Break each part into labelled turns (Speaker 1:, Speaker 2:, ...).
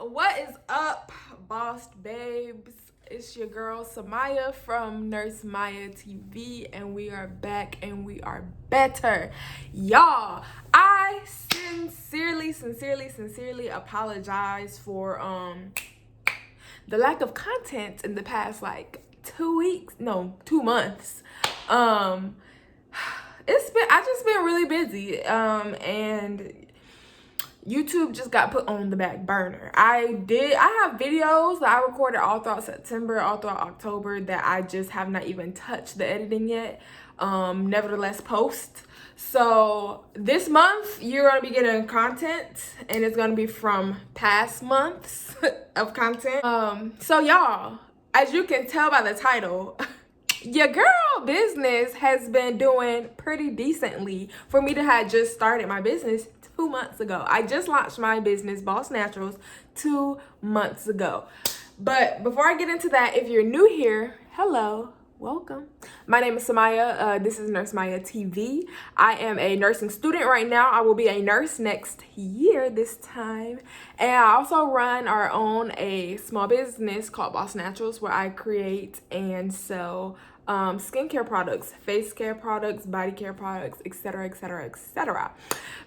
Speaker 1: What is up, boss babes? It's your girl Samaya from Nurse Maya TV, and we are back and we are better. Y'all, I sincerely apologize for the lack of content in the past 2 months. I just been really busy, and YouTube just got put on the back burner. I have videos that I recorded all throughout September, all throughout October, that I just have not even touched the editing yet. Nevertheless, post. So this month you're gonna be getting content, and it's gonna be from past months of content. So y'all, as you can tell by the title, your girl business has been doing pretty decently for me to have just started my business 2 months ago. I just launched my business, Boss Naturals, 2 months ago. But before I get into that, if you're new here, hello, welcome. My name is Samaya. This is Nurse Maya TV. I am a nursing student right now. I will be a nurse next year this time. And I also run a small business called Boss Naturals, where I create and sell skincare products, face care products, body care products, etc., etc., etc.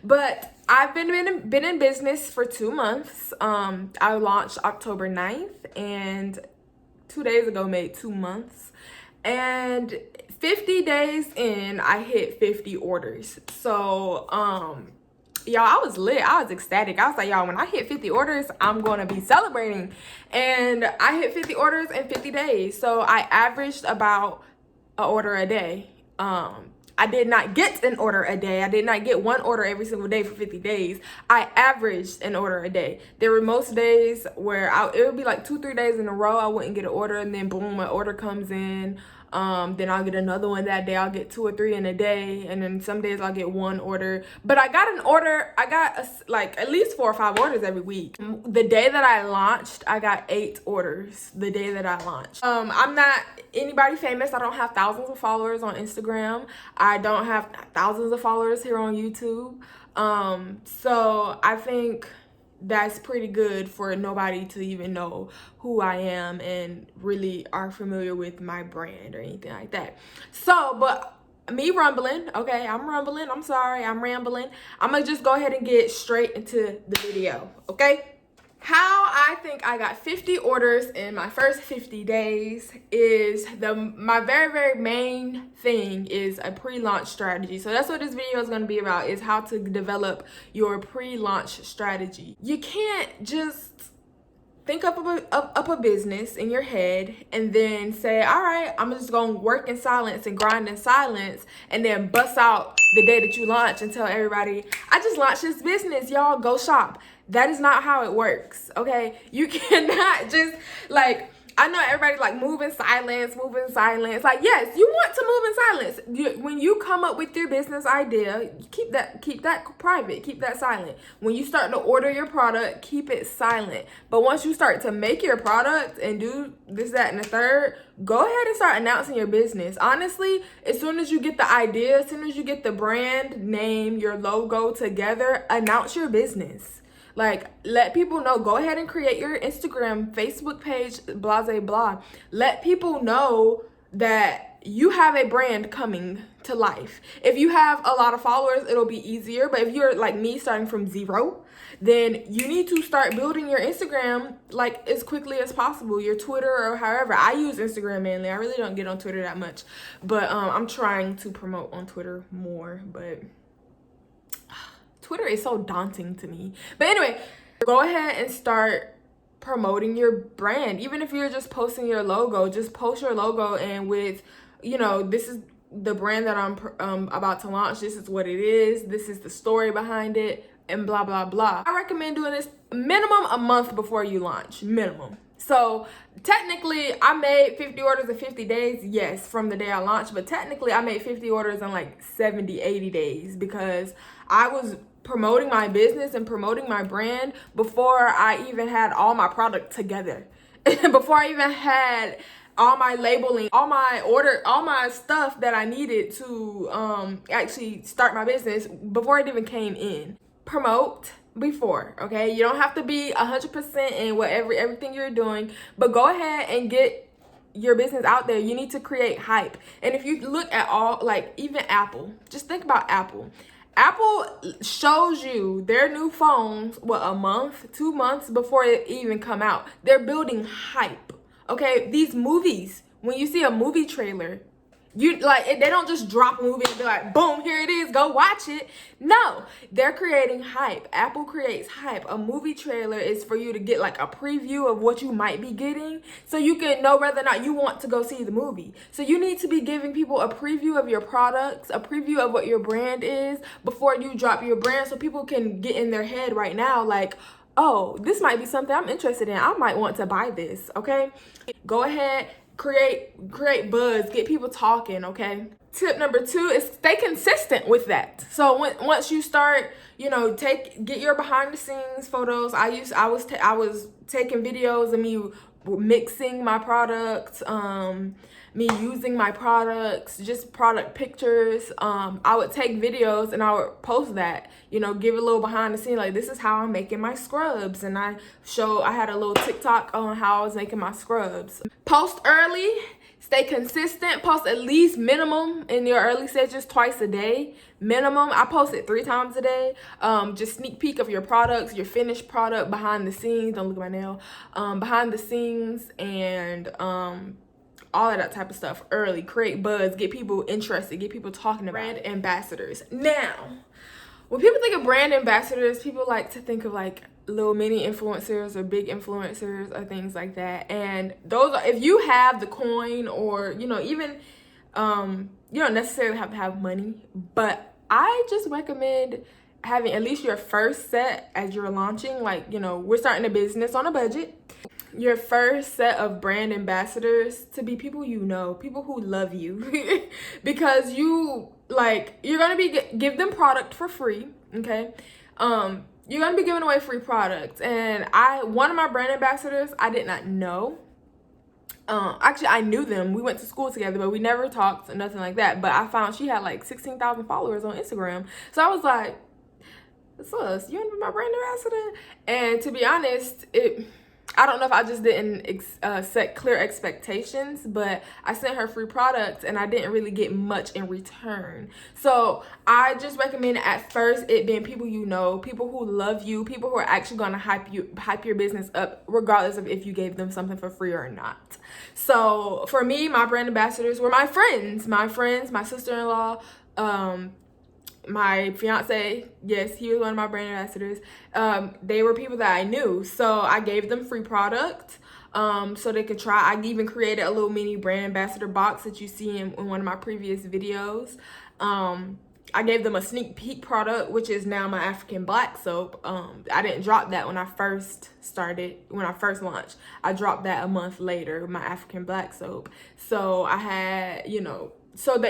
Speaker 1: But I've been in business for 2 months. I launched October 9th, and 2 days ago made 2 months. And 50 days in, I hit 50 orders. So y'all, I was lit. I was ecstatic. I was like, y'all, when I hit 50 orders, I'm gonna be celebrating. And I hit 50 orders in 50 days. So I averaged about an order a day. I did not get an order a day. I did not get one order every single day for 50 days. I averaged an order a day. There were most days where it would be like 2-3 days in a row I wouldn't get an order, and then boom, an order comes in. Then I'll get another one that day. I'll get 2 or 3 in a day, and then some days I'll get 1 order. But I got at least 4 or 5 orders every week. The day that I launched, I got 8 orders. The day that I launched. I'm not anybody famous. I don't have thousands of followers on Instagram. I don't have thousands of followers here on YouTube. So I think that's pretty good for nobody to even know who I am and really are familiar with my brand or anything like that. So, but me rumbling, okay, I'm rumbling. I'm sorry, I'm rambling. I'm gonna just go ahead and get straight into the video, okay? How I think I got 50 orders in my first 50 days is my very main thing is a pre-launch strategy. So that's what this video is going to be about, is how to develop your pre-launch strategy. You can't just think up a business in your head and then say, all right, I'm just going to work in silence and grind in silence, and then bust out the day that you launch and tell everybody, I just launched this business, y'all go shop. That is not how it works, okay? You cannot just, I know everybody's like, move in silence. Like, yes, you want to move in silence. When you come up with your business idea, keep that private, keep that silent. When you start to order your product, keep it silent. But once you start to make your product and do this, that, and the third, go ahead and start announcing your business. Honestly, as soon as you get the idea, as soon as you get the brand name, your logo together, announce your business. Like, let people know. Go ahead and create your Instagram, Facebook page, blah, blah, blah. Let people know that you have a brand coming to life. If you have a lot of followers, it'll be easier. But if you're like me, starting from 0, then you need to start building your Instagram like as quickly as possible. Your Twitter or however. I use Instagram mainly. I really don't get on Twitter that much. But I'm trying to promote on Twitter more. But Twitter is so daunting to me. But anyway, go ahead and start promoting your brand. Even if you're just posting your logo, just post your logo, and with, this is the brand that I'm about to launch. This is what it is. This is the story behind it, and blah, blah, blah. I recommend doing this minimum a month before you launch, minimum. So technically I made 50 orders in 50 days, yes, from the day I launched, but technically I made 50 orders in like 70, 80 days, because I was promoting my business and promoting my brand before I even had all my product together. Before I even had all my labeling, all my stuff that I needed to actually start my business, before it even came in. Promote before, okay? You don't have to be 100% in everything you're doing, but go ahead and get your business out there. You need to create hype. And if you look at all, like even Apple, just think about Apple. Apple shows you their new phones, what, a month, 2 months before it even come out. They're building hype, okay? These movies, when you see a movie trailer, you like they don't just drop a movie and be like, boom, here it is, go watch it. No, they're creating hype. Apple creates hype. A movie trailer is for you to get like a preview of what you might be getting, so you can know whether or not you want to go see the movie. So you need to be giving people a preview of your products, a preview of what your brand is before you drop your brand, so people can get in their head right now like, oh, this might be something I'm interested in. I might want to buy this, okay? Go ahead, create buzz, get people talking, okay? Tip number 2 is stay consistent with that. So once you start, you know, get your behind the scenes photos. I was taking videos of me mixing my products, me using my products, just product pictures. I would take videos and I would post that, you know, give a little behind the scene, like this is how I'm making my scrubs. And I had a little TikTok on how I was making my scrubs. Post early, stay consistent, post at least minimum in your early stages twice a day. Minimum. I post it 3 times a day. Just sneak peek of your products, your finished product, behind the scenes. Don't look at my nail. Behind the scenes and all of that type of stuff early. Create buzz, get people interested, get people talking about brand ambassadors. Now, when people think of brand ambassadors, people like to think of like little mini influencers or big influencers or things like that. And those are, if you have the coin, or you know, even you don't necessarily have to have money, but I just recommend having at least your first set as you're launching. Like, you know, we're starting a business on a budget. Your first set of brand ambassadors to be people you know, people who love you, because you're gonna be give them product for free, okay? You're gonna be giving away free products. And one of my brand ambassadors, I did not know. Actually, I knew them. We went to school together, but we never talked or nothing like that. But I found she had like 16,000 followers on Instagram, so I was like, "Sus, you want to be my brand ambassador?" And to be honest, I don't know if I just didn't set clear expectations, but I sent her free products and I didn't really get much in return. So I just recommend at first it being people you know, people who love you, people who are actually going to hype your business up, regardless of if you gave them something for free or not. So for me, my brand ambassadors were my friends, my sister-in-law, my fiance. Yes, he was one of my brand ambassadors. They were people that I knew, so I gave them free product so they could try. I even created a little mini brand ambassador box that you see in one of my previous videos. I gave them a sneak peek product, which is now my African black soap. I didn't drop that when I first launched. I dropped that a month later, my African black soap. So I had, you know, and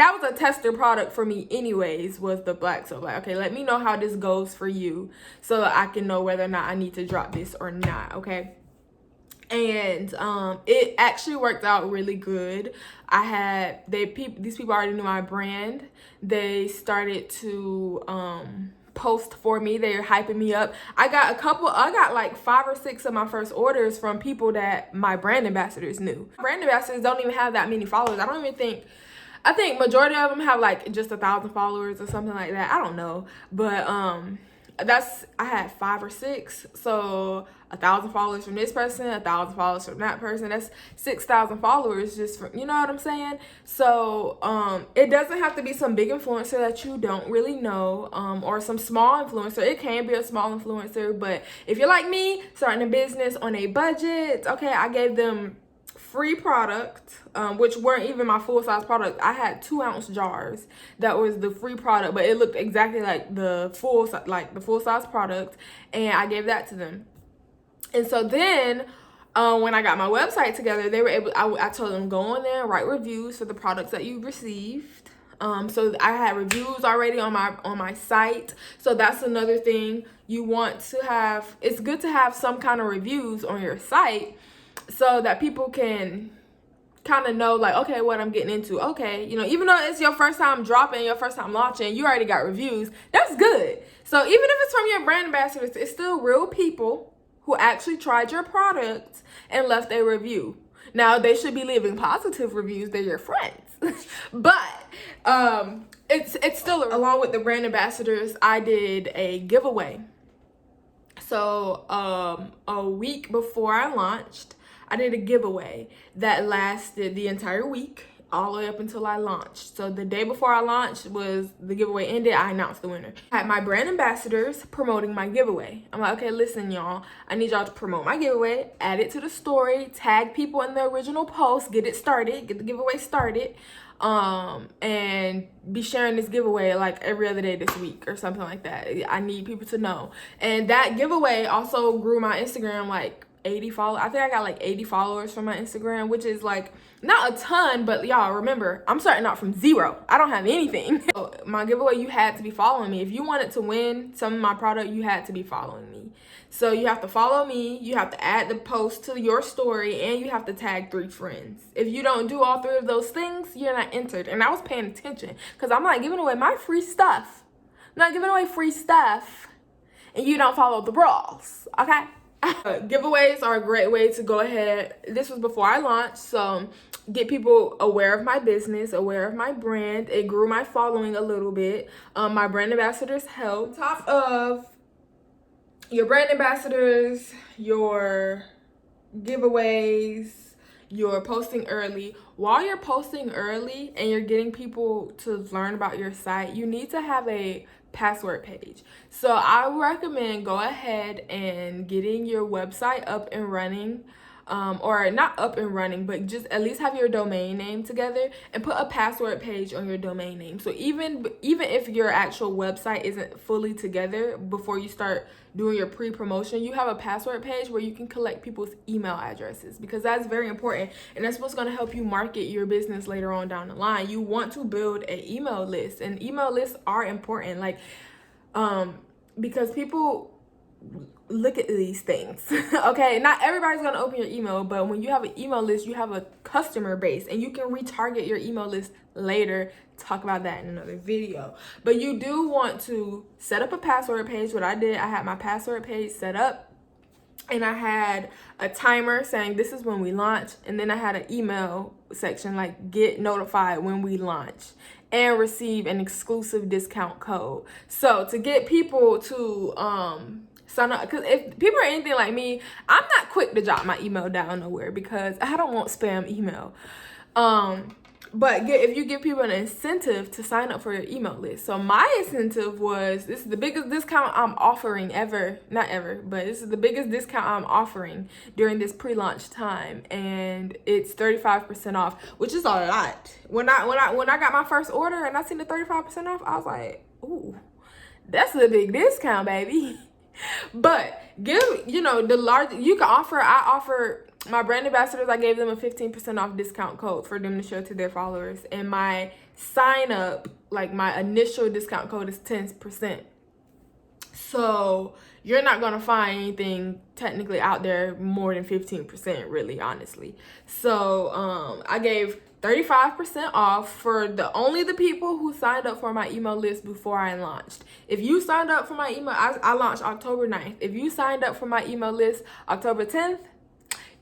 Speaker 1: that was a tester product for me anyways, was the black soap. Like, okay, let me know how this goes for you so that I can know whether or not I need to drop this or not, okay? And it actually worked out really good. These people already knew my brand. They started to post for me. They're hyping me up. I got like 5 or 6 of my first orders from people that my brand ambassadors knew. Brand ambassadors don't even have that many followers. I think majority of them have like just 1,000 followers or something like that. I don't know, but I had 5 or 6, so 1,000 followers from this person, 1,000 followers from that person. That's 6,000 followers just from, you know what I'm saying? So it doesn't have to be some big influencer that you don't really know, or some small influencer. It can be a small influencer, but if you're like me, starting a business on a budget, okay, I gave them free product, which weren't even my full size product. I had 2-ounce jars that was the free product, but it looked exactly like the full size product, and I gave that to them. And so then when I got my website together, they were able, I told them, go on there and write reviews for the products that you received. So I had reviews already on my site. So that's another thing you want to have. It's good to have some kind of reviews on your site so that people can kind of know, like, okay, what I'm getting into. Okay, you know, even though it's your first time dropping, your first time launching, you already got reviews. That's good. So even if it's from your brand ambassadors, it's still real people who actually tried your product and left a review. Now, they should be leaving positive reviews. They're your friends. But it's still, along with the brand ambassadors, I did a giveaway. So a week before I launched, I did a giveaway that lasted the entire week, all the way up until I launched. So the day before I launched was the giveaway ended, I announced the winner. I had my brand ambassadors promoting my giveaway. I'm like, okay, listen, y'all, I need y'all to promote my giveaway, add it to the story, tag people in the original post, get it started, get the giveaway started, and be sharing this giveaway like every other day this week or something like that. I need people to know. And that giveaway also grew my Instagram like 80 followers. I think I got like 80 followers from my Instagram, which is like not a ton, but y'all remember, I'm starting out from zero. I don't have anything. So my giveaway, you had to be following me. If you wanted to win some of my product, you had to be following me. So you have to follow me, you have to add the post to your story, and you have to tag 3 friends. If you don't do all 3 of those things, you're not entered. And I was paying attention because I'm not giving away my free stuff. I'm not giving away free stuff and you don't follow the rules, okay? Giveaways are a great way to go ahead. This was before I launched, so get people aware of my business, aware of my brand. It grew my following a little bit. My brand ambassadors helped. On top of your brand ambassadors, your giveaways, you're posting early. While you're posting early and you're getting people to learn about your site, you need to have a password page. So I recommend go ahead and getting your website up and running, or not up and running, but just at least have your domain name together and put a password page on your domain name. So even if your actual website isn't fully together, before you start doing your pre-promotion, you have a password page where you can collect people's email addresses, because that's very important, and that's what's going to help you market your business later on down the line. You want to build an email list, and email lists are important, like because people look at these things. Okay, not everybody's gonna open your email, but when you have an email list, you have a customer base, and you can retarget your email list later. Talk about that in another video. But you do want to set up a password page. What I did, I had my password page set up, and I had a timer saying this is when we launch, and then I had an email section like get notified when we launch and receive an exclusive discount code. So to get people to sign up, because if people are anything like me, I'm not quick to jot my email down nowhere because I don't want spam email. But if you give people an incentive to sign up for your email list. So my incentive was, this is the biggest discount I'm offering ever, not ever, but this is the biggest discount I'm offering during this pre-launch time, and it's 35% off, which is a lot. When I got my first order and I seen the 35% off, I was like, ooh, that's a big discount, baby. But give, the large, you can offer, I offer my brand ambassadors, I gave them a 15% off discount code for them to show to their followers. And my sign up, like my initial discount code is 10%. So you're not going to find anything technically out there more than 15%, really, honestly. So I gave 35% off for only the people who signed up for my email list before I launched. If you signed up for my email, I launched October 9th. If you signed up for my email list October 10th,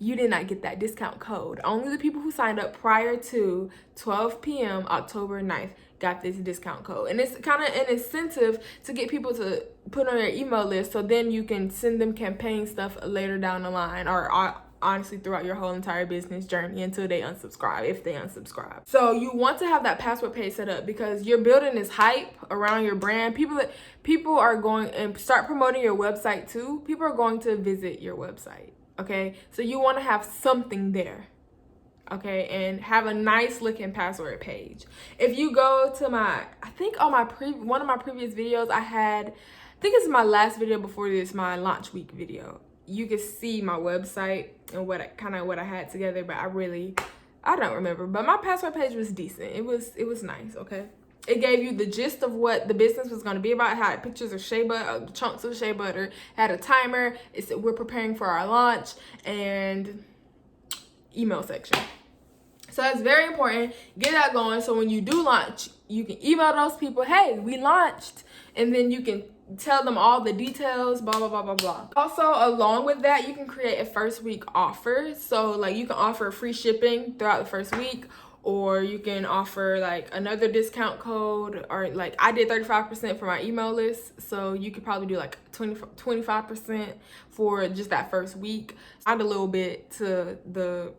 Speaker 1: you did not get that discount code. Only the people who signed up prior to 12 p.m. October 9th got this discount code. And it's kind of an incentive to get people to put on your email list, so then you can send them campaign stuff later down the line, or honestly throughout your whole entire business journey until they unsubscribe, if they unsubscribe. So you want to have that password page set up because you're building this hype around your brand. People are going, and start promoting your website too. People are going to visit your website. Okay, so you want to have something there, okay, and have a nice looking password page. If you go to I think on one of my previous videos, I think it's my last video before this, my launch week video. You can see my website and what I had together, but I don't remember. But my password page was decent. It was nice, okay. It gave you the gist of what the business was going to be about. It had pictures of shea butter, chunks of shea butter, had a timer. It said we're preparing for our launch, and email section. So that's very important. Get that going, so when you do launch, you can email those people, hey, we launched, and then you can tell them all the details, blah, blah, blah, blah, blah. Also, along with that, you can create a first week offer. So like you can offer free shipping throughout the first week, or you can offer like another discount code, or like I did 35% for my email list. So you could probably do like 25% for just that first week. Add a little bit to the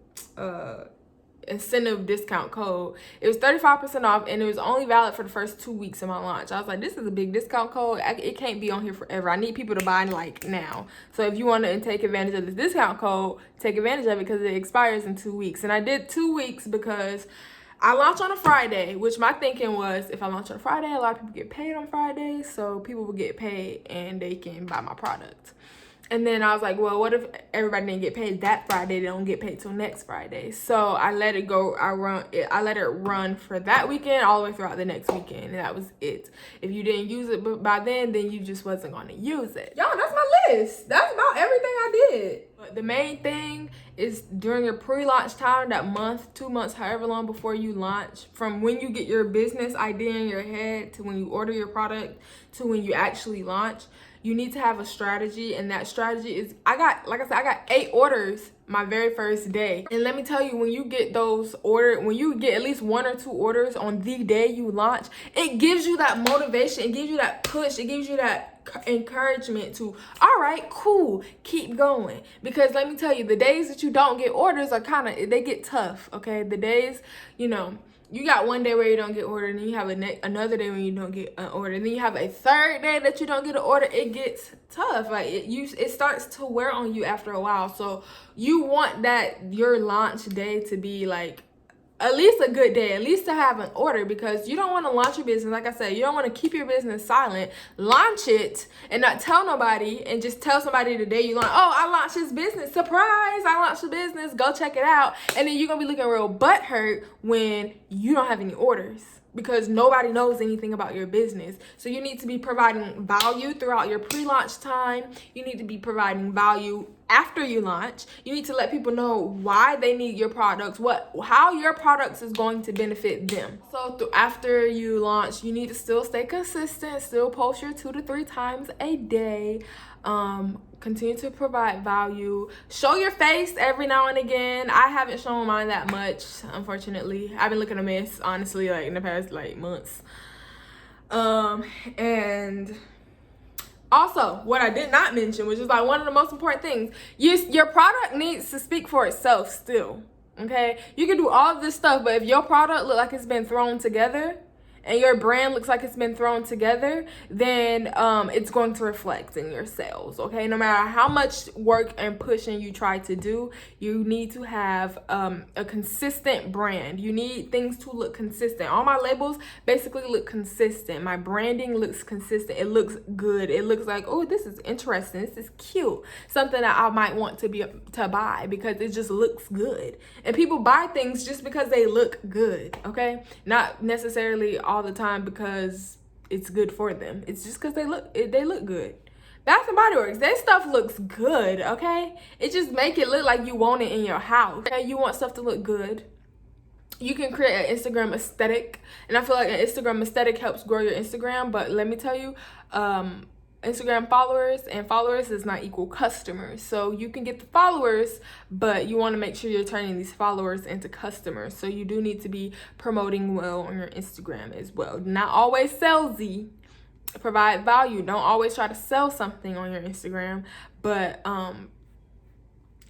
Speaker 1: incentive discount code. It was 35% off, and it was only valid for the first 2 weeks of my launch. I was like, this is a big discount code. It can't be on here forever. I need people to buy like now. So if you want to take advantage of this discount code, take advantage of it, because it expires in 2 weeks. And I did 2 weeks because I launch on a Friday, which my thinking was, if I launch on a Friday, a lot of people get paid on Fridays, so people will get paid and they can buy my product. And then I was like, well, what if everybody didn't get paid that Friday? They don't get paid till next Friday. So I let it go. I let it run for that weekend all the way throughout the next weekend. And that was it. If you didn't use it by then you just wasn't going to use it. Y'all, that's my list. That's about everything I did. But the main thing is during your pre-launch time, that month, 2 months, however long before you launch, from when you get your business idea in your head to when you order your product to when you actually launch, you need to have a strategy. And that strategy is, I got 8 orders my very first day. And let me tell you, when you get those orders, when you get at least 1 or 2 orders on the day you launch, it gives you that motivation, it gives you that push, it gives you that encouragement to, all right, cool, keep going. Because let me tell you, the days that you don't get orders are they get tough, okay? The days, you got one day where you don't get ordered, and then you have another day when you don't get an order, and then you have a third day that you don't get an order. It gets tough. Like it starts to wear on you after a while. So you want that your launch day to be like at least a good day, at least to have an order, because you don't want to launch your business. Like I said, you don't want to keep your business silent. Launch it and not tell nobody, and just tell somebody the day you launch, oh, I launched this business. Surprise, I launched the business. Go check it out. And then you're going to be looking real butthurt when you don't have any orders, because nobody knows anything about your business. So you need to be providing value throughout your pre-launch time. You need to be providing value after you launch. You need to let people know why they need your products, how your products is going to benefit them. So after you launch, you need to still stay consistent, still post your 2 to 3 times a day. Continue to provide value. Show your face every now and again. I haven't shown mine that much, unfortunately. I've been looking a mess, honestly, like in the past months. And also, what I did not mention, which is like one of the most important things, your product needs to speak for itself still. Okay, you can do all of this stuff, but if your product look like it's been thrown together, and your brand looks like it's been thrown together, then it's going to reflect in your sales, okay? No matter how much work and pushing you try to do, you need to have a consistent brand. You need things to look consistent. All my labels basically look consistent. My branding looks consistent. It looks good. It looks like, oh, this is interesting. This is cute. Something that I might want to buy because it just looks good. And people buy things just because they look good, okay? Not necessarily all the time because it's good for them. It's just because they look good. Bath and Body Works, their stuff looks good, okay? It just make it look like you want it in your house. Okay, you want stuff to look good. You can create an Instagram aesthetic, and I feel like an Instagram aesthetic helps grow your Instagram. But let me tell you, Instagram followers is not equal customers. So you can get the followers, but you want to make sure you're turning these followers into customers. So you do need to be promoting well on your Instagram as well. Not always salesy. Provide value. Don't always try to sell something on your Instagram, but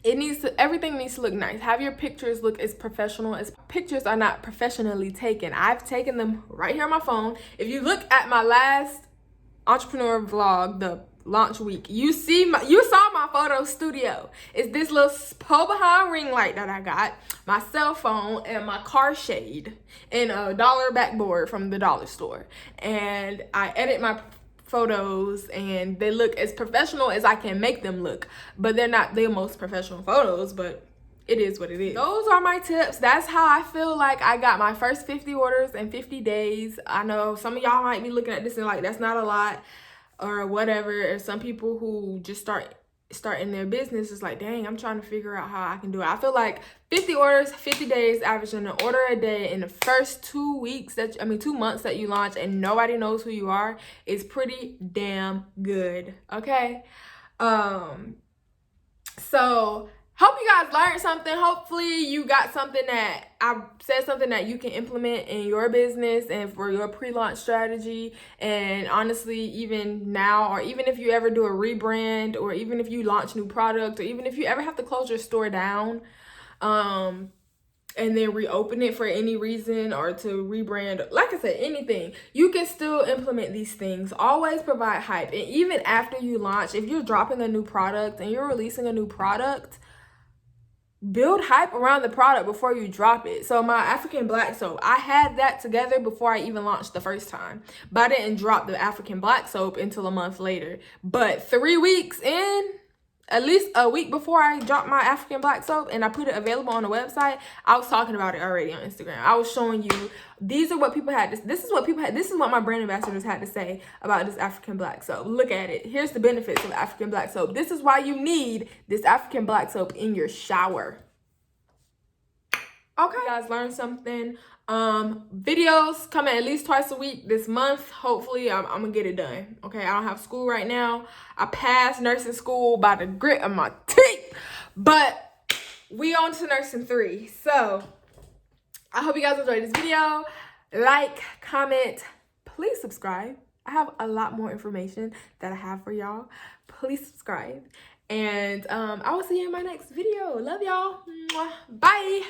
Speaker 1: everything needs to look nice. Have your pictures look as professional as pictures are not professionally taken. I've taken them right here on my phone. If you look at my last entrepreneur vlog, the launch week, you saw my photo studio. It's this little pull behind ring light that I got, my cell phone, and my car shade, and a $1 backboard from the dollar store. And I edit my photos, and they look as professional as I can make them look. But they're not the most professional photos, but it is what it is. Those are my tips. That's how I feel like I got my first 50 orders in 50 days. I know some of y'all might be looking at this and like, that's not a lot or whatever. Or some people who just starting their business is like, dang, I'm trying to figure out how I can do it. I feel like 50 orders, 50 days, averaging an order a day in the first 2 months that you launch and nobody knows who you are is pretty damn good. Okay. So hope you guys learned something. Hopefully you got something that I said, something that you can implement in your business and for your pre-launch strategy. And honestly, even now, or even if you ever do a rebrand, or even if you launch new product, or even if you ever have to close your store down, and then reopen it for any reason, or to rebrand, like I said, anything, you can still implement these things. Always provide hype. And even after you launch, if you're dropping a new product and you're releasing a new product, build hype around the product before you drop it. So my African black soap, I had that together before I even launched the first time, but I didn't drop the African black soap until a month later. But 3 weeks in, at least a week before I dropped my African black soap and I put it available on the website, I was talking about it already on Instagram. I was showing you, these are what people had to, this is what my brand ambassadors had to say about this African black soap. Look at it. Here's the benefits of African black soap. This is why you need this African black soap in your shower. Okay, you guys learned something. Videos coming at least twice a week this month. Hopefully I'm gonna get it done. Okay, I don't have school right now. I passed nursing school by the grit of my teeth, but we on to nursing 3. So I hope you guys enjoyed this video. Like, comment, please subscribe. I have a lot more information that I have for y'all. Please subscribe, and I will see you in my next video. Love y'all. Bye.